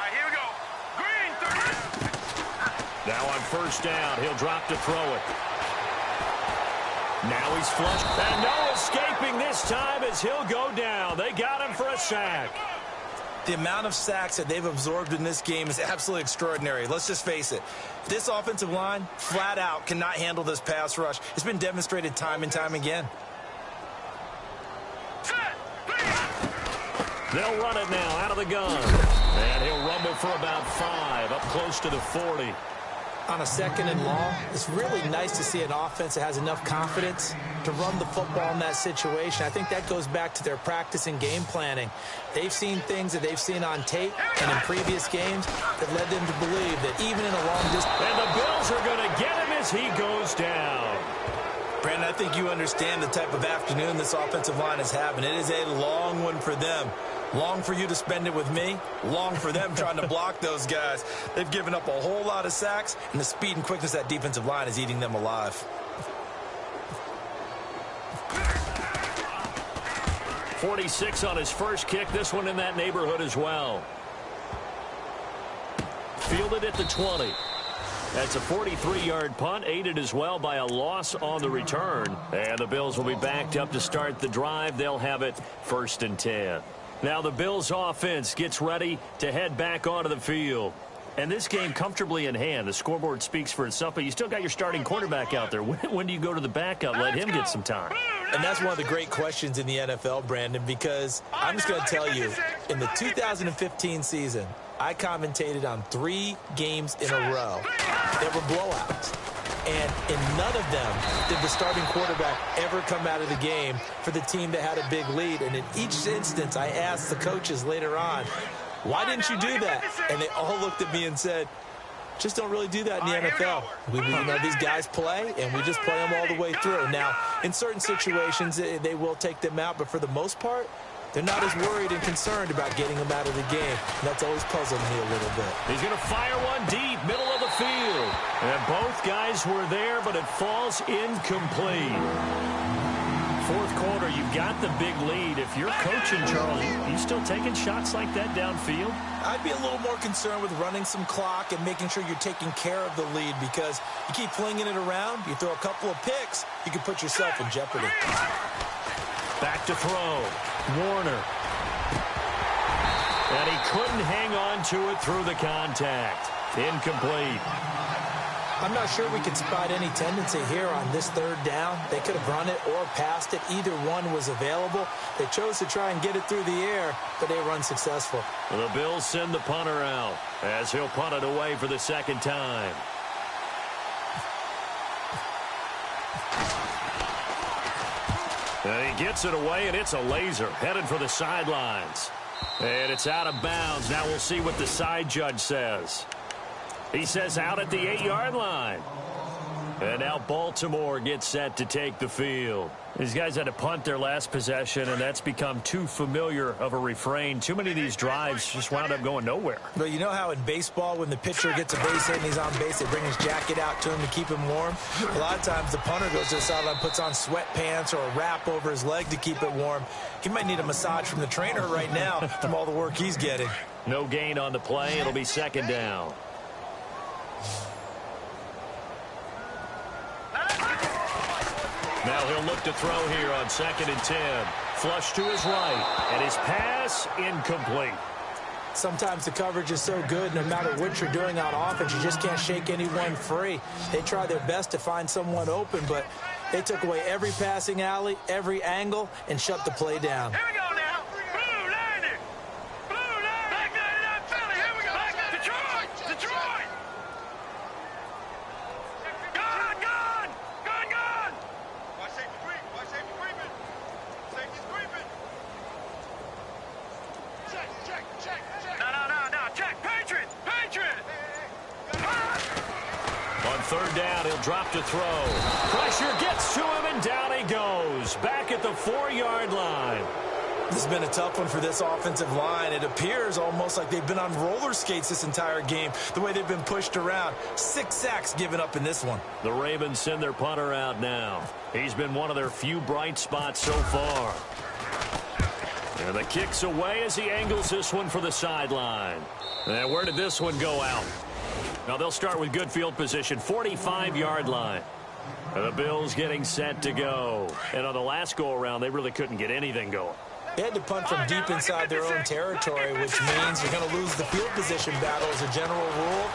Speaker 4: Here we
Speaker 2: Now on first down, he'll drop to throw it. Now he's flushed. And no escaping this time as he'll go down. They got him for a sack.
Speaker 1: The amount of sacks that they've absorbed in this game is absolutely extraordinary. Let's just face it. This offensive line, flat out, cannot handle this pass rush. It's been demonstrated time and time again.
Speaker 2: They'll run it now out of the gun. And he'll rumble for about 5, up close to the 40.
Speaker 1: On a second and long, it's really nice to see an offense that has enough confidence to run the football in that situation. I think that goes back to their practice and game planning. They've seen things that they've seen on tape and in previous games that led them to believe that even in a long distance...
Speaker 2: And the Bills are going to get him as he goes down.
Speaker 1: Brandon, I think you understand the type of afternoon this offensive line is having. It is a long one for them. Long for you to spend it with me. Long for them trying to block those guys. They've given up a whole lot of sacks, and the speed and quickness of that defensive line is eating them alive.
Speaker 2: .46 on his first kick. This one in that neighborhood as well. Fielded at the 20. That's a 43-yard punt, aided as well by a loss on the return. And the Bills will be backed up to start the drive. They'll have it 1st and 10. Now the Bills offense gets ready to head back onto the field. And this game comfortably in hand. The scoreboard speaks for itself, but you still got your starting quarterback out there. When do you go to the backup? Let him get some time.
Speaker 1: And that's one of the great questions in the NFL, Brandon, because I'm just going to tell you, in the 2015 season, I commentated on 3 games in a row that were blowouts. And in none of them did the starting quarterback ever come out of the game for the team that had a big lead. And in each instance, I asked the coaches later on, why didn't you do that? And they all looked at me and said, just don't really do that in the NFL. These guys play, and we just play them all the way through. Now, in certain situations, they will take them out, but for the most part, they're not as worried and concerned about getting them out of the game. And that's always puzzled me a little bit.
Speaker 2: He's going to fire one deep, middle of the field. And both guys were there, but it falls incomplete. Fourth quarter, you've got the big lead. If you're coaching, Charles, you still taking shots like that downfield?
Speaker 1: I'd be a little more concerned with running some clock and making sure you're taking care of the lead, because you keep flinging it around, you throw a couple of picks, you can put yourself in jeopardy.
Speaker 2: Back to throw. Warner. And he couldn't hang on to it through the contact. Incomplete.
Speaker 1: I'm not sure we could spot any tendency here on this 3rd down. They could have run it or passed it. Either one was available. They chose to try and get it through the air, but they were unsuccessful.
Speaker 2: The Bills send the punter out as he'll punt it away for the 2nd time. And he gets it away, and it's a laser headed for the sidelines. And it's out of bounds. Now we'll see what the side judge says. He says out at the 8-yard line. And now Baltimore gets set to take the field. These guys had to punt their last possession, and that's become too familiar of a refrain. Too many of these drives just wound up going nowhere.
Speaker 1: But you know how in baseball, when the pitcher gets a base hit and he's on base, they bring his jacket out to him to keep him warm? A lot of times the punter goes to the sideline, puts on sweatpants or a wrap over his leg to keep it warm. He might need a massage from the trainer right now from all the work he's getting.
Speaker 2: No gain on the play. It'll be 2nd down. Now he'll look to throw here on 2nd and 10. Flush to his right, and his pass incomplete.
Speaker 1: Sometimes the coverage is so good, no matter what you're doing on offense, you just can't shake anyone free. They try their best to find someone open, but they took away every passing alley, every angle, and shut the play down.
Speaker 3: Here we go now. Blue 90. Blue 90. Back 99 Philly. Here we go. Back Detroit. Detroit. Gone.
Speaker 4: Watch safety creep. Watch safety creeping. Safety's creeping. Check.
Speaker 3: No. Check. Patriot.
Speaker 2: On 3rd down, he'll drop to throw. Pressure gets to him, and down he goes. Back at the 4-yard line.
Speaker 1: This has been a tough one for this offensive line. It appears almost like they've been on roller skates this entire game, the way they've been pushed around. 6 sacks given up in this one.
Speaker 2: The Ravens send their punter out now. He's been one of their few bright spots so far. And the kick's away as he angles this one for the sideline. And where did this one go out? Now they'll start with good field position, 45-yard line. The Bills getting set to go. And on the last go-around, they really couldn't get anything going.
Speaker 1: They had to punt from deep inside their own territory, which means you're going to lose the field position battle as a general rule.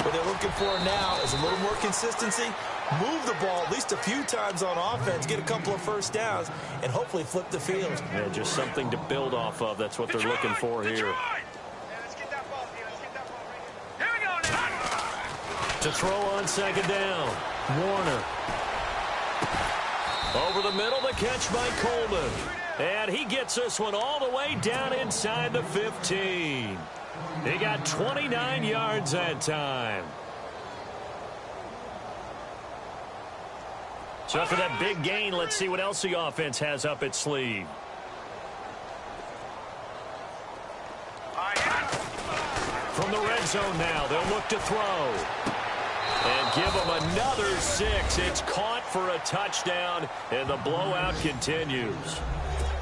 Speaker 1: What they're looking for now is a little more consistency, move the ball at least a few times on offense, get a couple of first downs, and hopefully flip the field.
Speaker 2: Yeah, just something to build off of. That's what they're looking for here. To throw on second down, Warner. Over the middle, the catch by Coleman. And he gets this one all the way down inside the 15. He got 29 yards that time. So after that big gain, let's see what else the offense has up its sleeve. From the red zone now, they'll look to throw. And give him another 6. It's caught for a touchdown, and the blowout continues.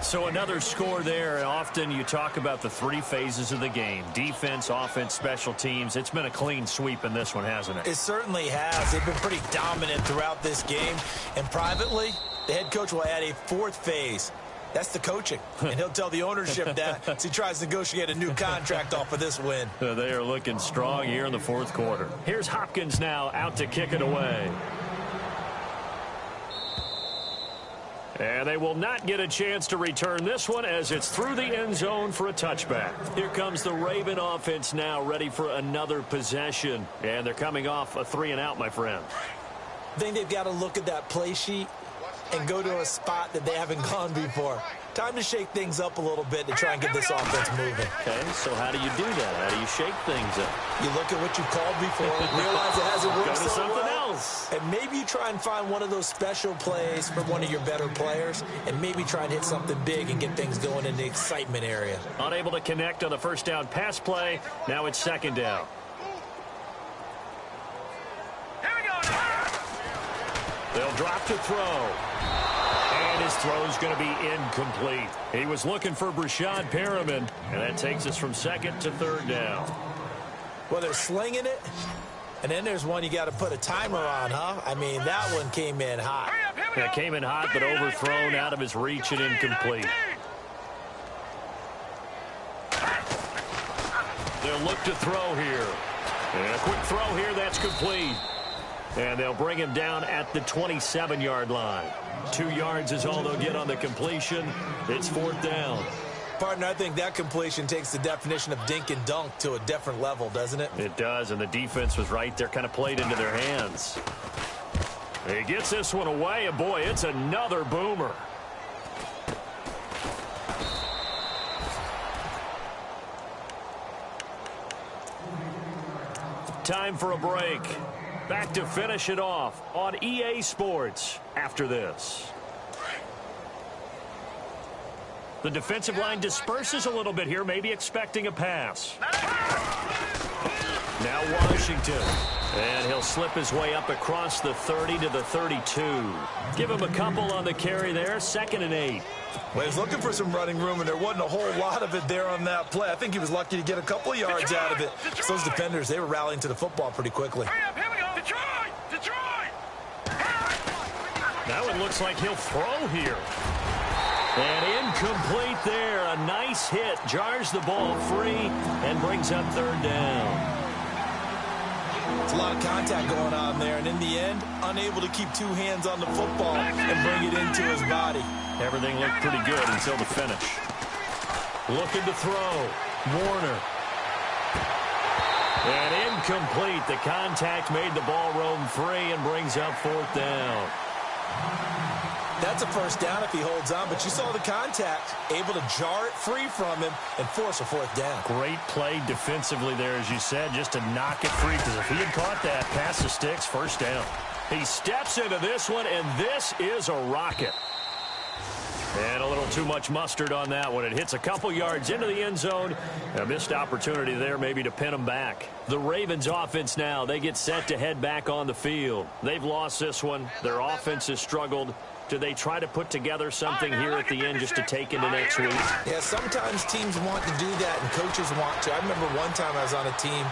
Speaker 2: So another score there, and often you talk about the 3 phases of the game. Defense, offense, special teams. It's been a clean sweep in this one, hasn't it?
Speaker 1: It certainly has. They've been pretty dominant throughout this game. And privately, the head coach will add a 4th phase. That's the coaching. And he'll tell the ownership that as he tries to negotiate a new contract off of this win.
Speaker 2: They are looking strong here in the 4th quarter. Here's Hopkins now out to kick it away. And they will not get a chance to return this one as it's through the end zone for a touchback. Here comes the Raven offense now ready for another possession. And they're coming off a 3-and-out, my friend.
Speaker 1: I think they've got to look at that play sheet and go to a spot that they haven't gone before. Time to shake things up a little bit to try and get this offense moving.
Speaker 2: Okay, so how do you do that? How do you shake things up?
Speaker 1: You look at what you called before, realize it hasn't worked
Speaker 2: Go to
Speaker 1: so
Speaker 2: something
Speaker 1: well,
Speaker 2: else.
Speaker 1: and maybe you try and find one of those special plays for one of your better players, and maybe try and hit something big and get things going in the excitement area.
Speaker 2: Unable to connect on the first down pass play. Now it's second down. They'll drop to throw. And his throw's going to be incomplete. He was looking for Brashad Perriman, and that takes us from second to third down.
Speaker 1: Well, they're slinging it, and then there's one you got to put a timer on, huh? I mean, that one came in hot.
Speaker 2: It came in hot, but overthrown, out of his reach and incomplete. They'll look to throw here. And a quick throw here, that's complete. And they'll bring him down at the 27-yard line. 2 yards is all they'll get on the completion. It's 4th down.
Speaker 1: Partner, I think that completion takes the definition of dink and dunk to a different level, doesn't it?
Speaker 2: It does, and the defense was right there, kind of played into their hands. He gets this one away, and boy, it's another boomer. Time for a break. Back to finish it off on EA Sports after this. The defensive line disperses a little bit here, maybe expecting a pass. Now Washington. And he'll slip his way up across the 30 to the 32. Give him a couple on the carry there, 2nd and 8.
Speaker 1: Well, he was looking for some running room, and there wasn't a whole lot of it there on that play. I think he was lucky to get a couple of yards out of it. So those defenders, they were rallying to the football pretty quickly.
Speaker 2: That one looks like he'll throw here. And incomplete there. A nice hit. Jars the ball free and brings up 3rd down.
Speaker 1: It's a lot of contact going on there, and in the end, unable to keep 2 hands on the football and bring it into his body.
Speaker 2: Everything looked pretty good until the finish. Looking to throw. Warner. And incomplete. The contact made the ball roam free and brings up 4th down.
Speaker 1: That's a first down if he holds on, but you saw the contact, able to jar it free from him and force a 4th down.
Speaker 2: Great play defensively there, as you said, just to knock it free, because if he had caught that, pass the sticks, first down. He steps into this one, and this is a rocket. And a little too much mustard on that one. It hits a couple yards into the end zone. A missed opportunity there maybe to pin him back. The Ravens offense now, they get set to head back on the field. They've lost this one. Their offense has struggled. Do they try to put together something here at the end just to take into next week?
Speaker 1: Yeah, sometimes teams want to do that and coaches want to. I remember one time I was on a team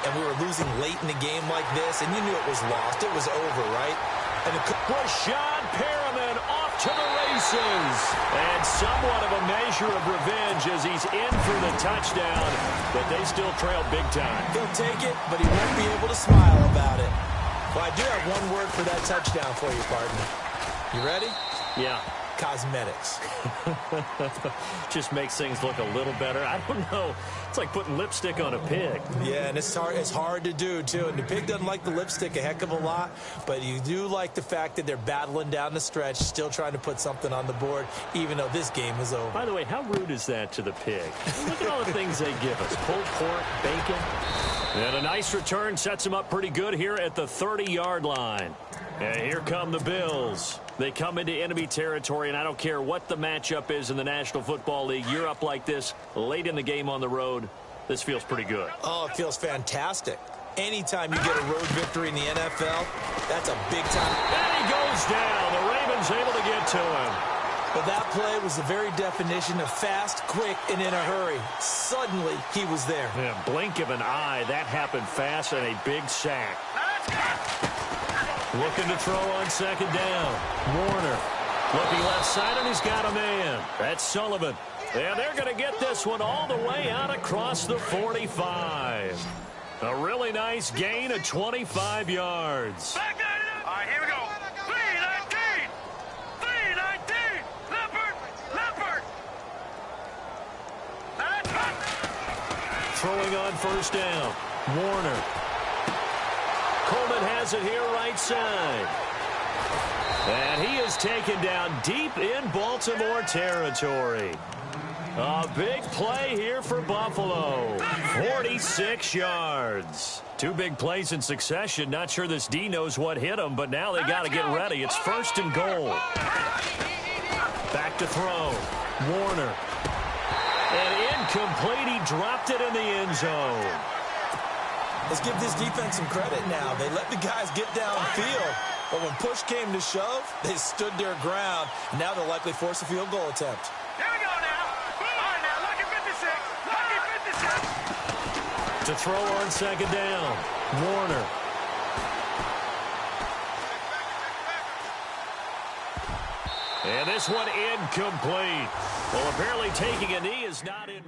Speaker 1: and we were losing late in the game like this, and you knew it was lost. It was over, right? And
Speaker 2: Rashad Perriman off to the races. And somewhat of a measure of revenge as he's in for the touchdown, but they still trail big time.
Speaker 1: He'll take it, but he won't be able to smile about it. Well, I do have one word for that touchdown for you, partner. You ready?
Speaker 2: Yeah.
Speaker 1: Cosmetics.
Speaker 2: Just makes things look a little better. I don't know. It's like putting lipstick on a pig.
Speaker 1: Yeah, and it's hard to do, too. And the pig doesn't like the lipstick a heck of a lot, but you do like the fact that they're battling down the stretch, still trying to put something on the board, even though this game is over.
Speaker 2: By the way, how rude is that to the pig? Look at all the things they give us. Pulled pork, bacon. And a nice return sets them up pretty good here at the 30-yard line. And here come the Bills. They come into enemy territory, and I don't care what the matchup is in the National Football League. You're up like this late in the game on the road. This feels pretty good.
Speaker 1: Oh, it feels fantastic. Anytime you get a road victory in the NFL, that's a big time.
Speaker 2: And he goes down. The Ravens able to get to him.
Speaker 1: But that play was the very definition of fast, quick, and in a hurry. Suddenly, he was there.
Speaker 2: Yeah, blink of an eye. That happened fast and a big sack. Looking to throw on second down. Warner looking left side, and he's got a man. That's Sullivan. And they're going to get this one all the way out across the 45. A really nice gain of 25 yards.
Speaker 3: All right, here we go. 3-19. 3-19. Leopard.
Speaker 2: Throwing on first down. Warner. Coleman has it here right side. And he is taken down deep in Baltimore territory. A big play here for Buffalo. 46 yards. Two big plays in succession. Not sure this D knows what hit him, but now they got to get ready. It's first and goal. Back to throw. Warner. And incomplete. He dropped it in the end zone.
Speaker 1: Let's give this defense some credit now. They let the guys get downfield, but when push came to shove, they stood their ground. Now they'll likely force a field goal attempt.
Speaker 3: Here we go now. All right, now, lucky 56. Lucky 56.
Speaker 2: To throw on second down. Warner. And this one incomplete. Well, apparently taking a knee is not in...